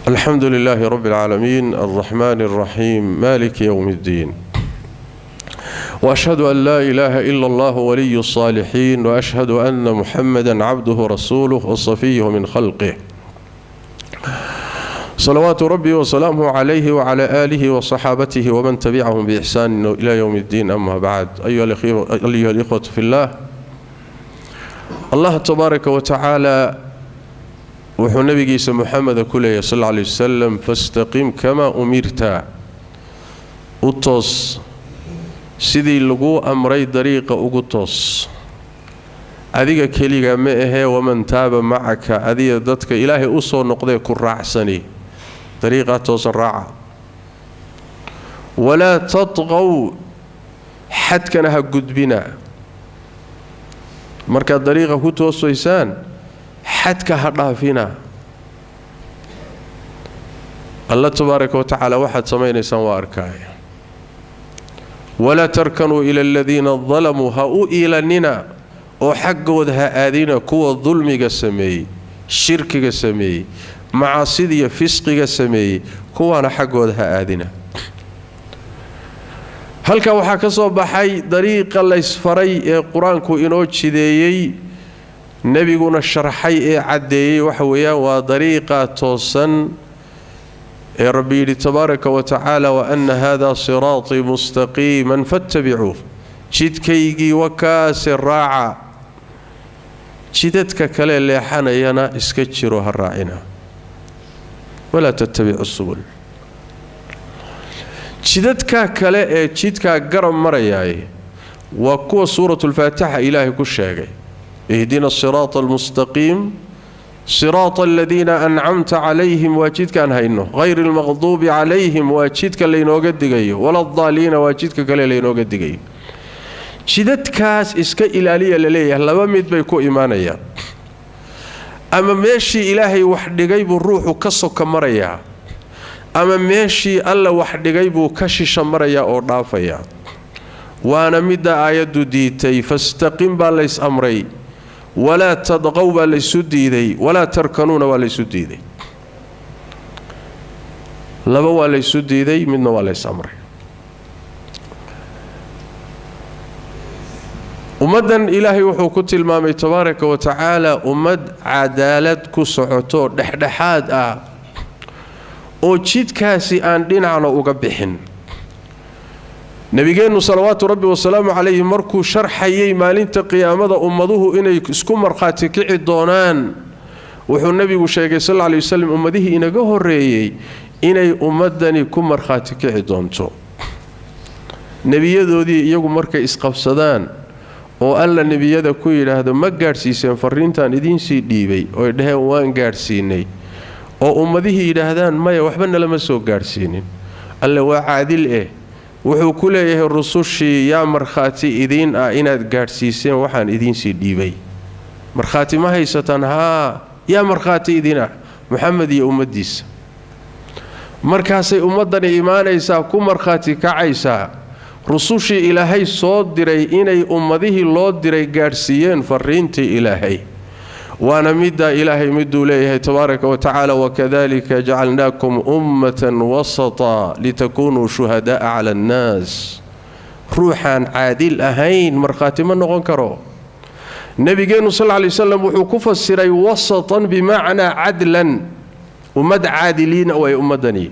الحمد لله رب العالمين الرحمن الرحيم مالك يوم الدين وأشهد أن لا إله إلا الله ولي الصالحين وأشهد أن محمدا عبده ورسوله وصفيه من خلقه صلوات ربي وسلامه عليه وعلى آله وصحابته ومن تبعهم بإحسان إلى يوم الدين. أما بعد أيها الإخوة في الله، الله تبارك وتعالى وحو نبيgiisa محمد كله صلى الله عليه وسلم فاستقم كما أمرت utoos sidii lagu amray dariiqa ugu toos adiga kaliya ma ahe waman taaba macaka adiga dadka ilaahay u soo noqday ku raacsani dariiqa toosan raaca wala tatqaw xadkana ha gudbina marka dariiqa ku toosaysaan حدك هدافينا الله تبارك وتعالى واحد سمين سواركاي ولا تركنوا إلى الذين ظلموا هؤلاء إلى وحقوا ذها آذين كوا الظلم قسمي شرك قسمي معاصي فسق قسمي كوا حقوا ذها آذين هل كوحك صباحي طريق الله يسفري قرآنكو إنوج شديي نبينا الشرحي عدي وحويا وطريقة توصن ربي تبارك وتعالى وأن هذا صراطي مستقيما فاتبعوه جد كيجي وكاس الراعة جدتك كلا اللي حانا ينا اسكتشروها الراعنا ولا تتبعوا السبل جدتك كلا جدك قرم مرياي وكو سورة الفاتحة إلهي كل شيء اهدنا الصراط المستقيم صراط الذين أنعمت عليهم واجدك أنهينه غير المغضوب عليهم واجدك اللي نوقدقيه ولا الضالين واجدك اللي نوقدقيه شدت كاس إسك إلالية لليه لما ميت بيكو إيمانيا أما ماشي إلهي وحد جيب الروح كسو كمريا أما ماشي ألا وحد جيبه كشش مريا أو رافيا وأنا مدى آيات ديتي فاستقم بالليس أمري ولا تضغوا بالسديدي ولا تركنون بالسديدي لبوا بالسديدي منه بالليس أمري أمدن إلهي وحكوت المامي تبارك وتعالى أمد عدالة كسعتو دحدحاد أو جيد كاسي آن دين عنا أقبحن نبينا صلوات ربي والسلام عليه مركو شرحيي مالنت قيامه امده اني اسكو مرخاتي كعي دونان وحو النبي شيغي صلى الله عليه وسلم امده انغا هوريي اني امدني كو مرخاتي كعي دونتو نبييدودي iyagu markay isqabsadaan oo alla nabiyada ku yiraahdo ma gaarsiiseen fariintan idin sii dhiibay oo dhaheen waan gaarsiinay oo ummadihi yiraahdaan maya waxba nalama soo gaarsiinin alla waa caadil wuxuu ku leeyahay rusushii yaa markhaati idin inaad gaarsiiseen waxaan idin sii dhiibay markhaati ma haysataan yaa markhaati idina Muhammad iyo ummadiisa markaasay ummadan iimaanaysaa ku markhaati kacaysaa rusushii ilaahay soo diray inay ummadihi loo diray gaarsiiyeen fariintii ilaahay وانا مدى إلهي مدو ليه تبارك وتعالى وكذلك جعلناكم أمة وسطا لتكونوا شهداء على الناس روحا عادل أهين مرخاتما نغنكرو نبي صلى الله عليه وسلم وحكوف السري وسطا بمعنى عدلا ومد عادلين أو أمدني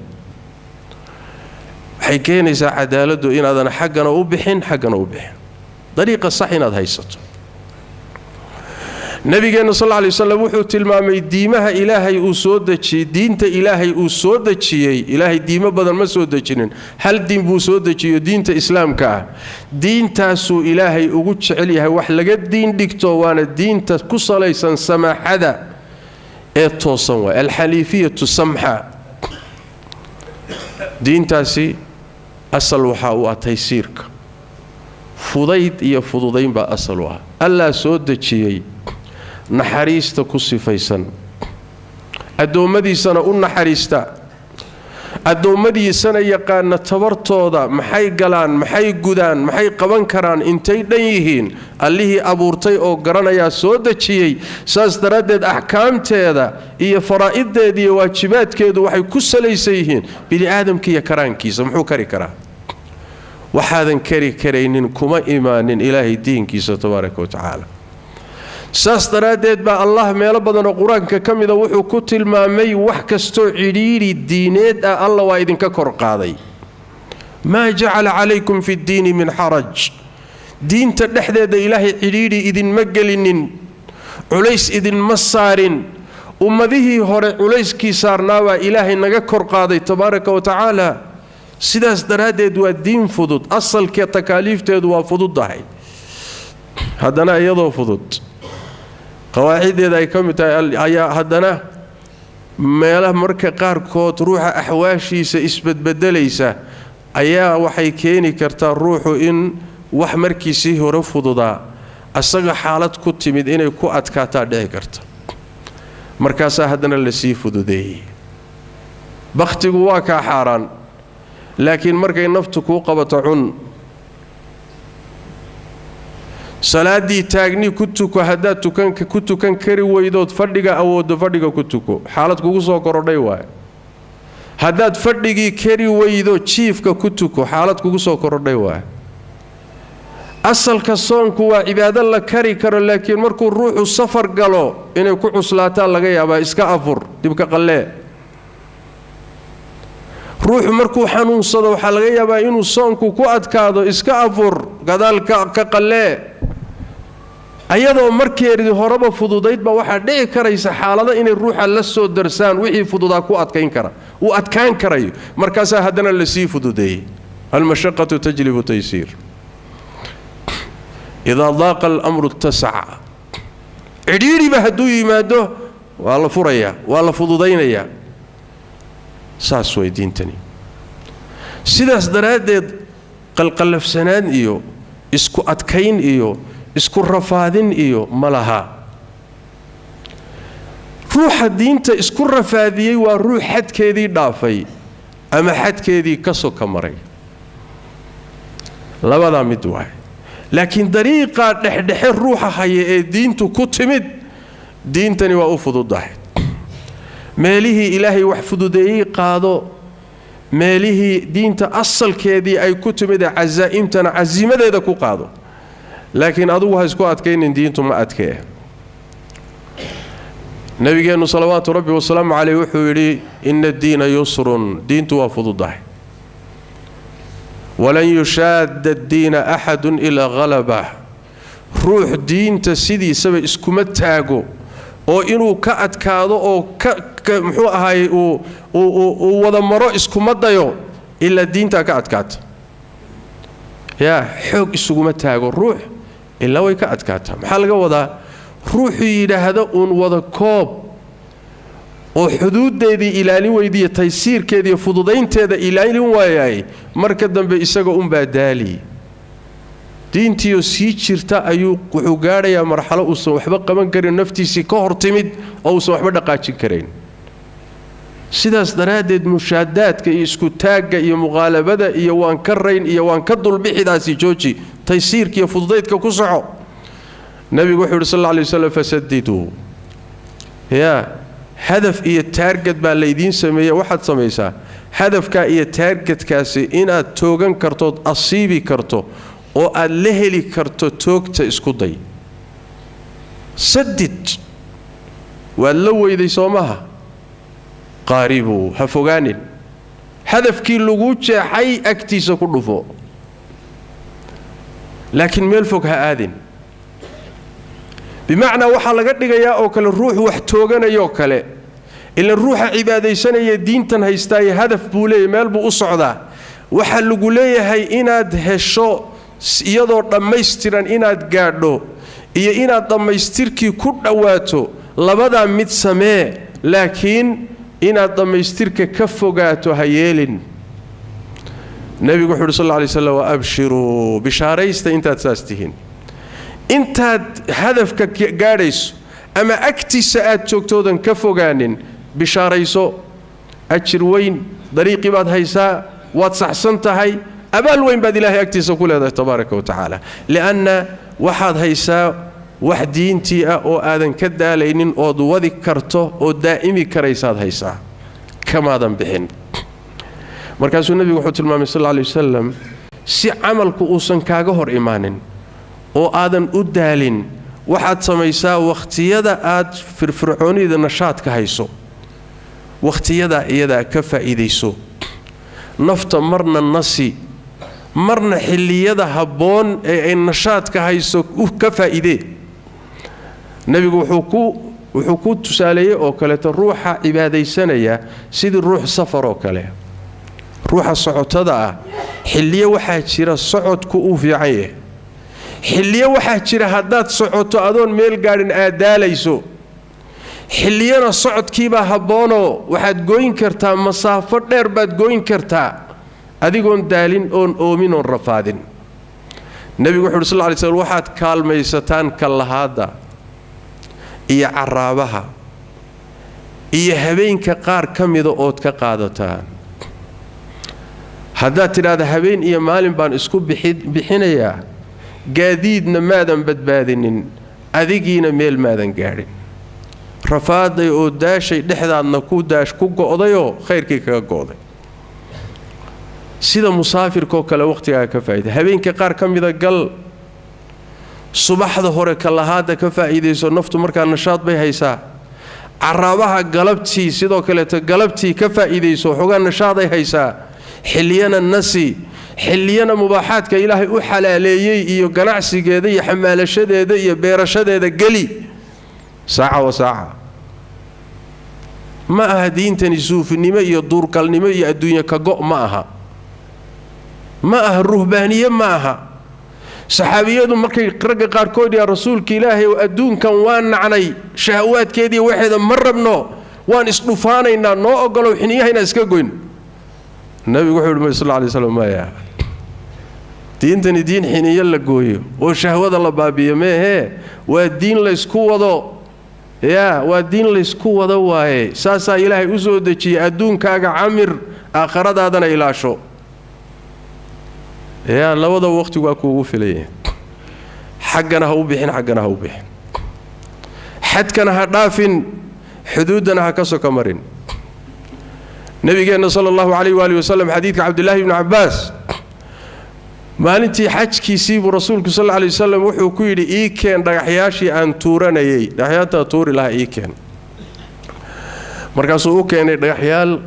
حكين إذا عدالته إن هذا حقنا أبحن طريقة صحيحة هذا هيسته نبينا صلى الله عليه وسلم وحو تلمامي ديمها إلهي أسودتشي دينت إلهي أسودتشي إلهي ديمة بدل ما سودتشين هل دين بوسودتشي دينت إسلام كا دينت سو إلهي أقودش عليها وحلقات دين ديكتو وانا دينت كسليسا سماح هذا التوصن الحليفية السمحة دينت سي أصل وحاو تيسيرك فضيت يا فضودين بأصلها ألا سودتشي naxariista ku sifaysan adoomadiisana u naxariista adoomadiisana yaqaan tabartooda maxay galaan maxay gudaan maxay qaban karaan intay dhan yihiin allihii abuurtay oo garanaya soo dajiyay saas daradeed ahkaamteeda iyo faraa'ideeda iyo waajibaadkeedu waxay ku salaysan yihiin bini aadamkiisa karaankiisa muxuu kari karaa waxaadan kari karaynin kuma imaanin ilaahay diinkiisa tabaaraka wa tacaala saas daradeed baa allah meelo badan oo quraanka kamida wuxuu ku tilmaamay wax kasto cidhiiri diineed ah alla waa idinka kor qaaday ma ja'ala alaykum fi ad-din min haraj diinta dhexdeeda ilaahay cidhiiri idin ma gelinin culays idin ma saarin ummadihii hore culayskii saarnaa waa ilaahay naga kor qaaday tabaaraka wa tacaala sidaas daradeed waa diin fudud asalka takaaliifteedu waa fududahay hadana iyadoo fudud qawaacideeda ay kamid tahay ayaa hadana meelaha marka qaar kood ruuxa ahwaashiisa isbadbedelaysa ayaa waxay keeni kartaa ruuxu in wax markiisii hore fududaa asaga xaalad ku timid inay ku adkaataa dhici karta markaas hadana la sii fududeeyay waqtigu waa ka xaraan laakiin markay naftu ku qabato cun salaadii taagni ku tuko hadaa tukanka ku tukan kari weydood fadhiga awoodo fadhiga ku tuko xaalad kugu soo korodhay waay hadaad fadhigi kari weydo jiifka ku tuko xaalad kugu soo korodhay waay asalka soonku waa cibaado la kari karo laakiin markuu ruuxu safar galo inay ku cuslaataan laga yaabaa iska afur dibka qalle ruuxu markuu xanuunsado waxa laga yaabaa inuu soonku ku adkaado iska afur gadaalka ka qalle ayadoo markeedii horeba fududayd ba waxa dhici karaysa xaalada inay ruuxa la soo darsaan wixii fududaa ku adkayn kara uu adkaan karayo markaas hadana la sii fududeeyay almashaqqatu tajlibu taysir idha daqa al-amru ittasa'a cidhiiri ba haduu yimaado waa la furaya waa la fududaynaya saas way diintani sidaas daraadeed qalqalafsanaan iyo isku adkayn iyo isku rafaadin iyo malaha ruuxa diinta isku rafaadiyay waa ruux xadkeedii dhaafay ama xadkeedii ka soo kamaray labada mid waay laakiin dariiqa dhexdhexe ruuxa haya ee diintu ku timid diintani waa u fududahay meelihii ilaahay wax fududeeyay qaado meelihii diinta asalkeedii ay ku timid cazaa'imtana cazimadeeda ku qaado laakiin adigu ha isku adkaynin diintu ma adkee nabigeenu salawaatu rabbi wa salaamu alayhi wuxuu yiri inna ad-diina yusrun diintu waa fududahay walan yushadda ad-diina ahadun ila ghalaba ruux diinta sidiisaba iskuma taago oo inuu ka adkaado oo muxuu ahaay uu wada maro iskuma dayo ila diinta ka adkaata yaa xoog isuguma taago ruux ila way ka adkaata maxaa laga wadaa ruuxu yiraahdo uun wada koob oo xuduudeedii ilaalin weydiyo taysiirkeedii fududaynteeda ilaalin waayay marka dambe isaga baa daali diintiyo sii jirta ayuu wuxuu gaarayaa marxalo uu soo waxba qaban karin naftiisi ka hortimid oo uu soo waxba dhaqaajin kareen sidaas daraadeed mushaadaadka iyo isku taaga iyo muqaalabada iyo waan ka rayn iyo waan ka dulbixidaasi jooji taysiirka iyo fududaydka ku soco nabigu wuxuu sallallahu alayhi wasallam fasaddidu ya hadaf iyo target baa leedin sameeyay waxaad sameeysaa hadafka iyo targetkaasi inaad toogan karto asiibi karto oo aad la heli karto toogta isku day saddid waa la weyday Soomaha qaaribu ha fogaanin hadafkii lagu jeexay agtiisa ku dhufo laakiin meel fog ha aadin bimaana waxa laga dhigayaa oo kale ruux wax tooganayo kale ila ruuxa cibaadaysanaya diintan haystay hadaf buu leeyahay meel buu u socdaa waxa lagu leeyahay inaad hesho iyadoo dhammaystiran inaad gaadho iyo inaad dhammaystirkii ku dhawaato labada mid samee laakiin inaad dhammaystirka ka fogaato ha yeelin nabigu wuxuu sallallahu alayhi wasallam abshiru bisharaysta intaad saastihiin intaad hadafka gaadhayso ama agtiisa aad joogtoodan ka fogaanin bisharayso أجر وين طريقي بعد هيسا واتسحسنت هاي أبال وين بعد إلهي أكتس كل هذا تبارك وتعالى لأن واحد هيسا وحدين تي أو آذن كدا لينين أو دوذي كرته أو دائمي كريساد هيسا كما ذن بحن مركز النبي وحوت المامي صلى الله عليه وسلم سي عملك أوسن كاغهر إيمان أو آذن أدالين waxaad samaysaa waqtiyada aad firfircoonida nashaadka hayso waqtiyada iyada ka faa'iideyso nafta marna nasi marna xilliyada haboon ee ay nashaadka hayso ka faa'iidee nabigu wuxuu ku tusaaleeyay oo kale ruuxa cibaadeysanaya sidii ruux safar oo kale ruuxa socotada ah xilliyo waxa jira socodku uu fiican yahay xilliyo waxa jira hadaad socoto adoon meel gaarin aadaalayso xilliyana socodkiiba haboono waxaad gooyin kartaa masaafo dheer baad gooyin kartaa adigoon daalin oon oomin oon rafaadin nabigu wuxuu sallallahu alayhi wasallam waxaad kaalmaysataan kalahaada iyo caraabaha iyo habeenka qaar kamida ood ka qaadataan haddaad tiraahdo habeen iyo maalin baan isku bixinayaa gaadiidna maadan badbaadinin adigiina meel maadan gaarin rafaaday oo daashay dhexdaadna ku daash ku go'dayo khayrkii kaga go'day sida musaafirka kale waqtiga ka faa'iiday habeenka qaar kamida gal subaxda hore ka lahaada ka faa'iideyso naftu markaa nashaad bay haysaa caraabaha galabtii sidoo kale ta galabtii ka faa'iideyso xogaa nashaad ay haysaa xilliyana nasi xilliyana mubaaxaadka ilaahay u xalaaleeyay iyo ganacsigeeda iyo xamaalashadeeda iyo beerashadeeda gali saaca wa saaca ma aha diintani suufinimo iyo duurkalnimo iyo adduunyo ka go' ma aha ruhbaaniye ma aha saxaabiyadu markay ragga qaarkood yaa rasuulka ilaahay oo adduunkan waan nacnay shahawaadkeedii waxeeda ma rabno waan isdhufaanaynaa noo ogolow xiniyahayna iska goyn nabigu wuxuu yiri sallallahu alayhi wasallam maaya diintani diin xiniyo la gooyo oo shahwada la baabiyo meehe waa diin la isku wado waa diin la isku wado waaye saasa ilaahay u soo dejiyay adduunkaaga camir aakhiradaadana ilaasho labada waqti waa kuugu filayeen xaggana ha u bixin xaggana ha u bixin xadkana ha dhaafin xuduudana ha ka soo marin nabigeena sallallahu alayhi wa alihi wasallam xadiidka Abdullah ibn Abbas maalintii xajkiisii buu rasuulku sallallahu alayhi wasallam wuxuu ku yiri ii keen dhagaxyaashii aan tuuranayay dhagaxyaanta tuuri laha ii keen markaas uu keenay dhagaxyaal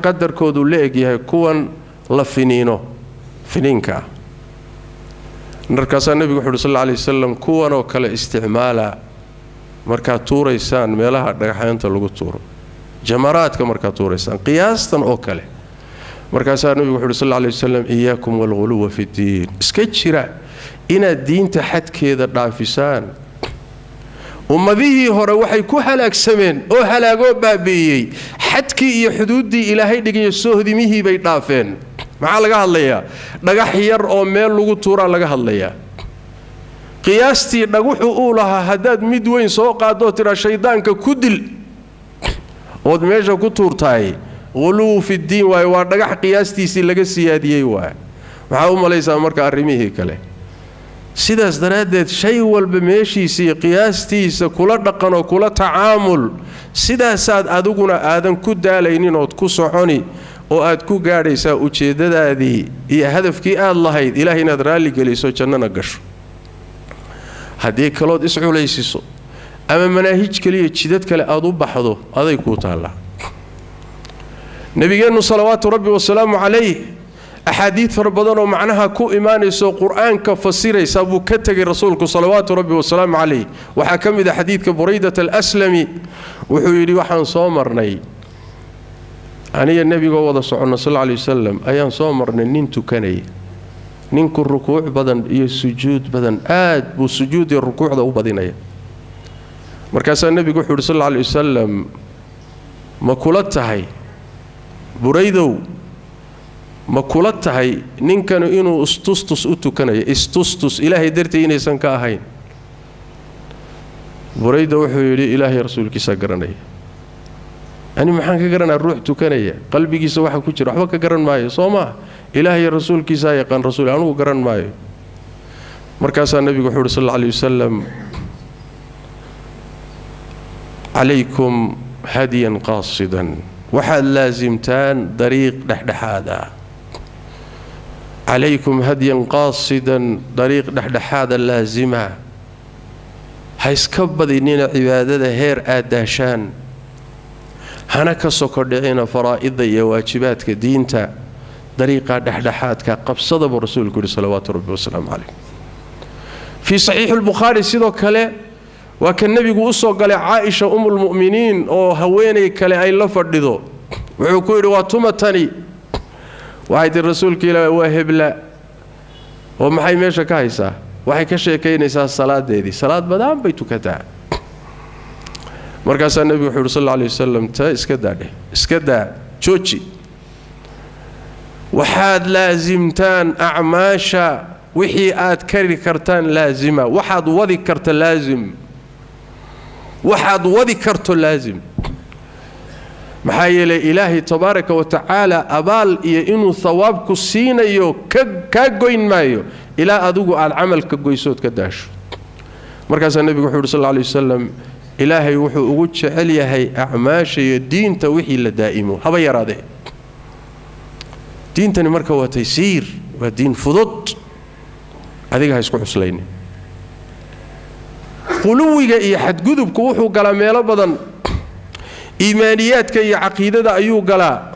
qadarkoodu leeg yahay kuwan la finiinka markaas nabigu wuxuu sallallahu alayhi wasallam kuwan oo kale isticmaala marka tuuraysaan meelaha dhagaxyaanta lagu tuuro jamaraadka marka tuuraysaan qiyaastan oo kale markaas nabigu wuxuu sallallahu alayhi wasallam iyaakum wal ghuluw fi diin iska jira ina diinta xadkeeda dhaafisaan ummadihii hore waxay ku halaagsameen oo halaago baabiyay xadkii iyo xuduudii ilaahay dhigay soohdimihii bay dhaafeen maxaa laga hadlayaa dhagax yar oo meel lagu tuura laga hadlayaa qiyaastii dhaguxu uu lahaa hadaad mid weyn soo qaado tira shaydaanka ku dil oo meesha ku tuurtay غلو في الدين waa dhagax qiyaastiisi laga siyaadiyay waxa u malaysaa marka arimihii kale sidaas daraadeed shay walba meeshiisi qiyaastiisa kula dhaqan oo kula tacaamul sidaas aad aduguna aadan ku daalaynin oo ku soconi oo aad ku gaadhaysaa ujeedadaadii iyo hadafkii aad lahayd ilaahay inaad raali geliso jannana gasho hadii kalood isculaysiso ama manaahij kaliya jidad kale aad u baxdo aday ku taala نبينا صلوات ربي والسلام عليه أحاديث فربضان ومعناها كو إيمانيسو قرآن كفسيري سابو كتغي رسولك صلوات ربي والسلام عليه وحكم إذا حديث كبريدة الأسلمي وحيري وحان صومرني أني النبي قوضة صلى الله عليه وسلم أيان صومرني ننتو كني ننكو الركوع بدن إيه السجود بدن بو سجود الركوع ذا بدنيا مركز النبي قوحي صلى الله عليه وسلم ما كلتهي بريدو ما كلتهي نينكن انو استوستس u tukanay istostus ilaahay dartii inaysan ka ahayn بريدو wuxuu yiri ilaahay rasuulkiisa garanay ani maxaan ka garanaa ruux tukanaya qalbigiisa waxa ku jira waxba ka garan maayo Soomaa ilaahay rasuulkiisa yaqaan rasuul aanu garan maayo markaas nabigu wuxuu sallallahu alayhi wasallam alaykum hadiyan qasidan waxaad laazimtaan dariiq dhaxdhaxaada alaykum hadiyan qasidan dariiq dhaxdhaxaada laazima hayska badinina cibaadada heer aadaashaan hana ka soo kordhicina faraa'ida iyo waajibaadka diinta dariiqa dhaxdhaxaadka qabsada rasuulku sallallahu alayhi wasallam في صحيح البخاري سيدو كله وكان النبي وصو قال عائشة أم المؤمنين أو هويني كله أي لفردو وعكوير واتمتني وعيد الرسول كلا واهب لا ومحي ميشا كايسا وحي كشي كينيسا الصلاة دي صلاة بدان بيتو كتا مركز النبي صلى الله عليه وسلم تا اسكدا تشوتشي وحاد لازمتان أعماشا وحي آد كري كرتان لازمة وحد وذي كرت لازم وحد وذي كرت لازم محايل إلهي تبارك وتعالى أبال إنو ثواب كسين يو كاقوين مايو إلى أدوغو على العمل كاقويسوت كداش مركز النبي صلى الله عليه وسلم إلهي وحو أغوش عليا هي أعماشي الدين توحي لدائمو هبا يراده دين تاني مركز وتيسير ودين فضط adiga ha isku xuslayni quluwiga iyo xadgudubku wuxuu galaa meelo badan iimaaniyaadka iyo aqeedada ayuu galaa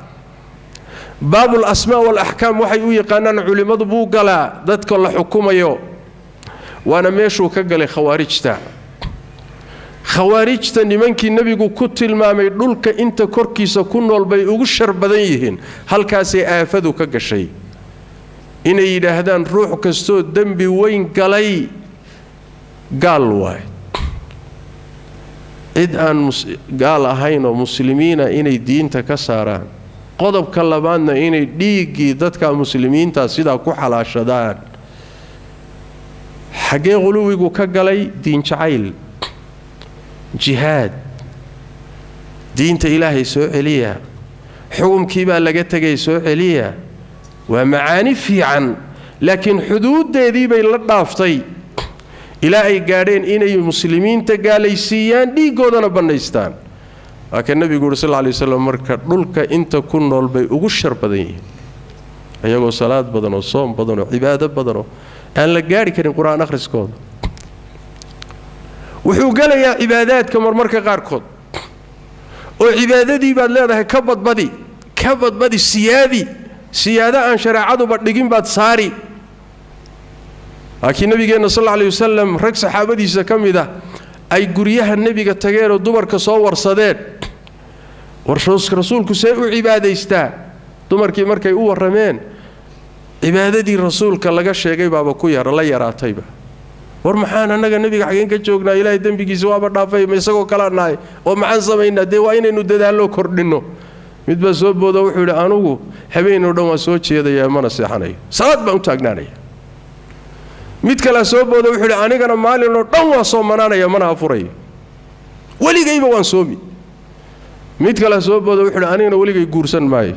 baabul asmaa wal ahkaam waxay u yaqaanaan culimadu buu galaa dadka la xukumayo waana meeshuu ka galay khawaarijta nimankii nabigu ku tilmaamay dhulka inta korkiisa ku nool bay ugu shar badan yihiin halkaas ay aafadu ka gashay inay yiraahdaan ruux kasto dambi weyn galay gaal waay cid aan gaal ahayn oo muslimiina inay diinta ka saaraan qodobka labaadna inay dhiigii dadka muslimiinta sida ku xalaashadaan xagee quluwigu ka galay diin jacayl jihaad diinta ilaahay soo celiya xukumkii baa laga tagay soo celiya ومعاني في عن لكن حدود ذي بين الضافتي إلى أي قارين إني المسلمين تقاليسيان دي قودنا بنيستان لكن النبي يقول صلى الله عليه وسلم مركا دولك انت كنا البي أغشر بدني أيقو صلاة بدنو صوم بدنو عبادة بدنو أن لقاري كان القرآن أخرس كود وحو قال يا عبادات كمر مركا غار كود وعبادة دي بعد لا كبض بدي السيادي سيادة أن شرعته بدقين بعد صاري لكن النبي صلى الله عليه وسلم رك صحابتي سكم إذا أي قريها النبي قد تجار ودبر كصور صداد رسول كسائو عبادة يستا دمر كي مركي أو الرمان عبادة دي الرسول كلا شيء جاي بابا كوير الله يرى طيبة ورمحان أنا النبي حقين كجوجنا إلى يدم بيجي سواب الرافي مسكوا كلا ناي ومعن زمينا دواين إنه دلالو كردينه mid ba soo boodo wuxuu yiri anugu habeenoo dhan waa soo jeedaya mana seexanay salaad baan u taagnaanay mid kale soo boodo wuxuu yiri anigana maalinoo dhan waa soo manaanaya mana afuray waligayba waan soomi mid kale soo boodo wuxuu yiri anigana waligay guursan maayo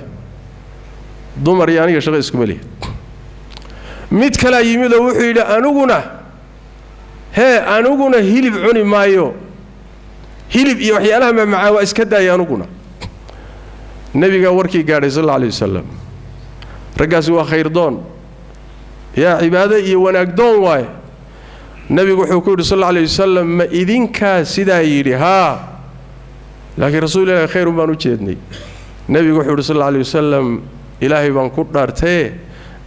dumar iyo aniga shaqo isku mali mid kale yimid wuxuu yiri anuguna hilib cuni maayo hilib iyo waxyaalaha ma macaa waa iska daayay anuguna النبي وركي قال صلى الله عليه وسلم رجاس وخير دون يا عبادة ونقدون واي النبي وحكور صلى الله عليه وسلم ما إذن كاسدا يري ها لكن رسول الله خير ما نجدني النبي وحكور صلى الله عليه وسلم إلهي بنكر دارته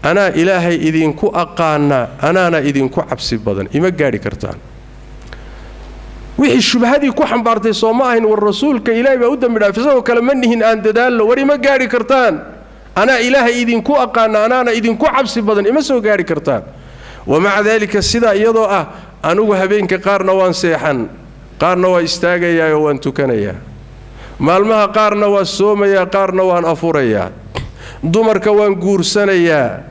أنا إلهي إذن كو أقانا أنا إذن كو عبسي بدن إما قاري كرتان وحي الشبهات كو حنبارتي صوماهن والرسول كإلهي بأود من رافزه وكلمنهن أن ددال وري ما قاري كرتان أنا إلهي إذن كو أقانا أنا إذن كو عبسي بدن إما سو قاري كرتان ومع ذلك السيدة يضوء أنو هبينك قارنا وان سيحن قارنا واستاقيا وان تكنيا مالمها قارنا والسوميا قارنا وان أفوريا دمرك وان قورسانيا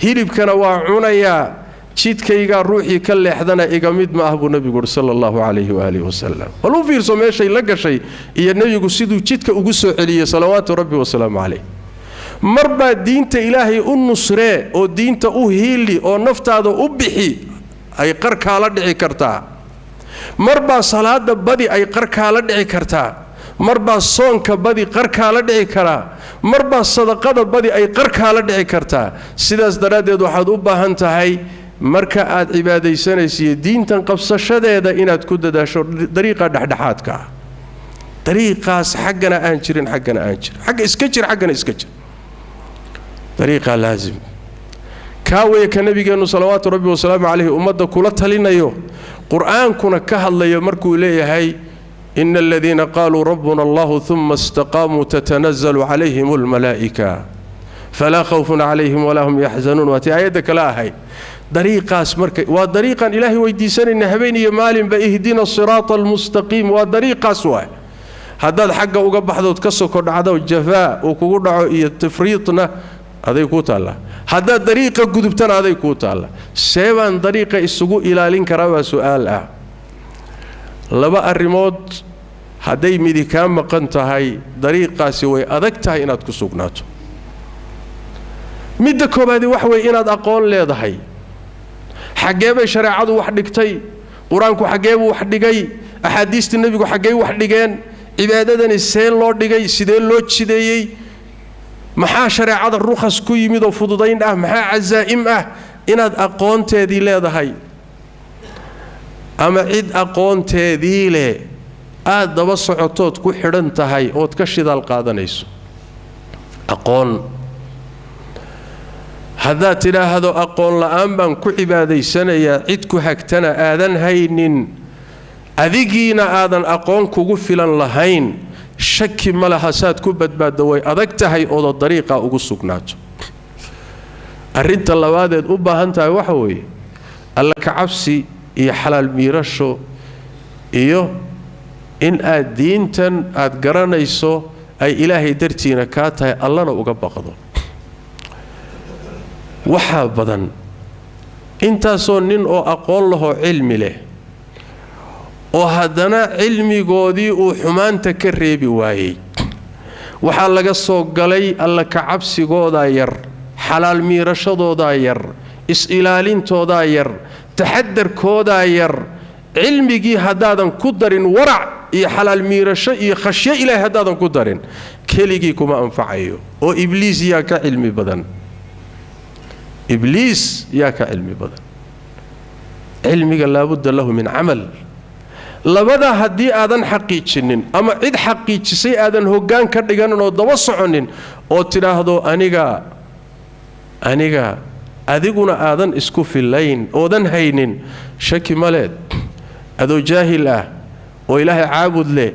هيربكنا وان عنيا jidkayga ruuxii ka leexdana iga mid ma ah buu nabigu sallallahu alayhi wa alihi wasallam walu fiirso meeshay la gashay iyo nabigu siduu jidka ugu soo celiyay salawaatu rabbi wa salaamu alayhi marba diinta ilaahay u nusree oo diinta u hiili oo naftaada u bixi ay qarka la dhici kartaa marba salaada badi ay qarka la dhici kartaa marba soonka badi qarka la dhici karaa marba sadaqada badi ay qarka la dhici kartaa sidaas daraadeed waxaad u baahan tahay marka aad cibaadaysanaysiin diintan qabsashadeeda inaad ku dadaasho dariiqa dhaxdhaxaadka dariiqaas xaqana aan jirin xagga iska jir xaqana iska jir dariiqa laazim kaawe ka nabigeenu salawaatu rabbi wa salaamu alayhi ummadda kula talinayo quraankuna ka hadlayo markuu leeyahay إن الذين قالوا ربنا الله ثم استقاموا تتنزل عليهم الملائكة فلا خوف عليهم ولا هم يحزنون وتعيدك لا هي طريقة اسمرك وطريقا إلهي ويديسان إن هبيني مال بإهدنا الصراط المستقيم وطريقة سواء هذا الحق وقبح ذو تكسو كرد عدو الجفاء وكرد تفريطنا هذا يكوت الله هذا طريقة قدبتنا هذا يكوت الله سيبان طريقة السقوء إلى لنكرا سؤال laba arrimood haday midi ka maqan tahay dariiqaasi way adag tahay inaad ku sugnaato midda koobaad wax way inaad aqoon leedahay xageey bay shariicadu wax dhigtay quraanku xageey wax dhigay ahadiista nabigu xageey wax dhigeen cibaadadani seen loo dhigay sidee loo jideeyay maxaa shariicada rukhas ku yimid oo fududayn ah maxaa azaa'im ah inaad aqoonteedii leedahay ama cid aqoonteedii leh aad daba socotood ku xidhan tahay oo ka shidaal qaadanayso aqoon hada tiraahdo aqoon la'aan baan ku cibaadaysanaya cid ku hagtana aadan haynin adigiina aadan aqoon kugu filan lahayn shaki ma laha saad ku badbaado way adag tahay oo dariiqa ugu sugnaato arinta labaadeed u baahan tahay waxa weeye alla ka cabsi iyo xalaal miirasho iyo in aad diintan aad garanayso ay ilaahay dartiina ka tahay allana uga baqdo waxa badan intaasoo nin oo aqoon laho cilmi leh oo haddana cilmigoodii uu xumaanta ka reebi waayay waxa laga soo galay alla ka cabsigooda yar xalaal miirashadooda yar is ilaalintooda yar تحدر كودا ير علمي هدادن كدرين ورع يا حلال ميرشة يا خشية إلى هدادن كدرين كليجي كما أنفعيه أو إبليس يا كعلمي بدن إبليس يا كعلمي بدن علمي لابد له من عمل لبدا هدي آذن حقيقين أما عد حقيق سي آذن هجان كردجان ودوسعنين أو تراهدو أنيجا adiguna aadan isku filayn oodan haynin shaki maleed adoo jaahil ah oo ilaahay caabud leh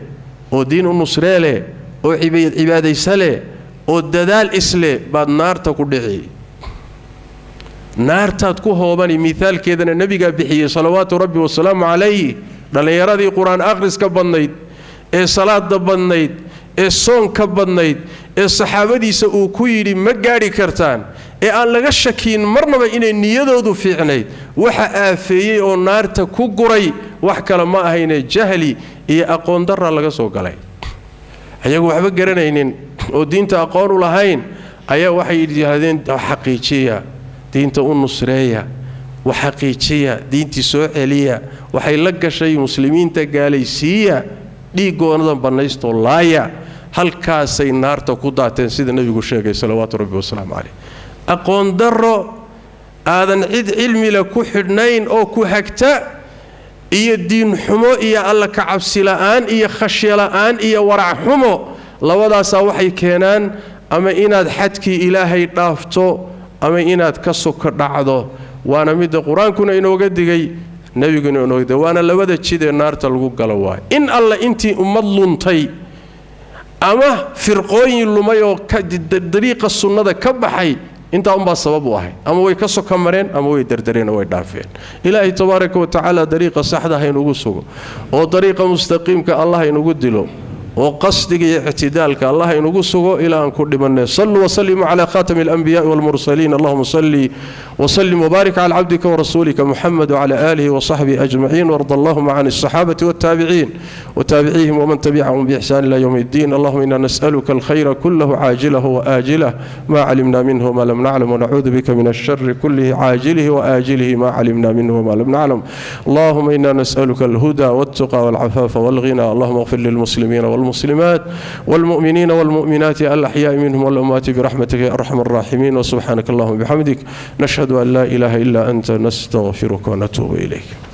oo diin u nusree leh oo cibaadaysa leh oo dadaal isle baad naarta ku dhici naartaad ku hoobani mithaalkeedana nabiga bixiyay salawaatu rabbi wa salaamu alayhi dhalinyaradii quraan akhriska badnayd ee salaada badnayd ee soonka badnayd ee saxaabadiisa uu ku yiri ma gaari kartaan ee aan laga shakiin marnaba inay niyadoodu fiicnayd waxa aafeeyay oo naarta ku guray wax kale ma ahayne jahli iyo aqoon darra laga soo galay ayagu waxba garanaynin oo diinta aqoon u lahayn ayaa waxay yiraahdeen xaqiijiya diinta u nusreeya wa xaqiijiya diintii soo celiya waxay la gashay muslimiinta gaalaysiiya dhiigoonada banaysto laaya halkaasay naarta ku daateen sida nabigu sheegay salawaatu rabbi wa salaamu alayhi aqoon darro aadan cid cilmi la ku xidhnayn oo ku hagta iyo diin xumo iyo alla ka cabsi la'aan iyo khashya la'aan iyo warac xumo labadaas waxay keenaan ama inaad xadkii ilaahay dhaafto ama inaad ka soo dhacdo waana mid quraankuna inooga digay nabiguna inooga digay waana labada jid ee naarta lagu galo waa in alla intii ummad luntay ama firqooyin lumay oo dariiqa sunnada ka baxay inta umba sabab u ahay ama way ka soo kamareen ama way dardareen way dhaafeen ilaahi tabaaraka wa taala dariiqa saxda ah inugu sugo oo dariiqa mustaqiimka allah inugu dilo وقصدك اعتدالك الله ينقصه إلى أن كل من صلوا وسلموا على خاتم الأنبياء والمرسلين اللهم صل وسلم وبارك على عبدك ورسولك محمد وعلى آله وصحبه أجمعين وارض اللهم عن الصحابة والتابعين وتابعيهم ومن تبعهم بإحسان إلى يوم الدين اللهم إنا نسألك الخير كله عاجله وآجله ما علمنا منه ما لم نعلم ونعوذ بك من الشر كله عاجله وآجله ما علمنا منه وما لم نعلم اللهم إنا نسألك الهدى والتقى والعفاف والغنى اللهم اغفر للمسلمين والمسلمات والمؤمنين والمؤمنات الأحياء منهم والأموات برحمتك يا أرحم الراحمين وسبحانك اللهم وبحمدك نشهد أن لا إله إلا أنت نستغفرك ونتوب إليك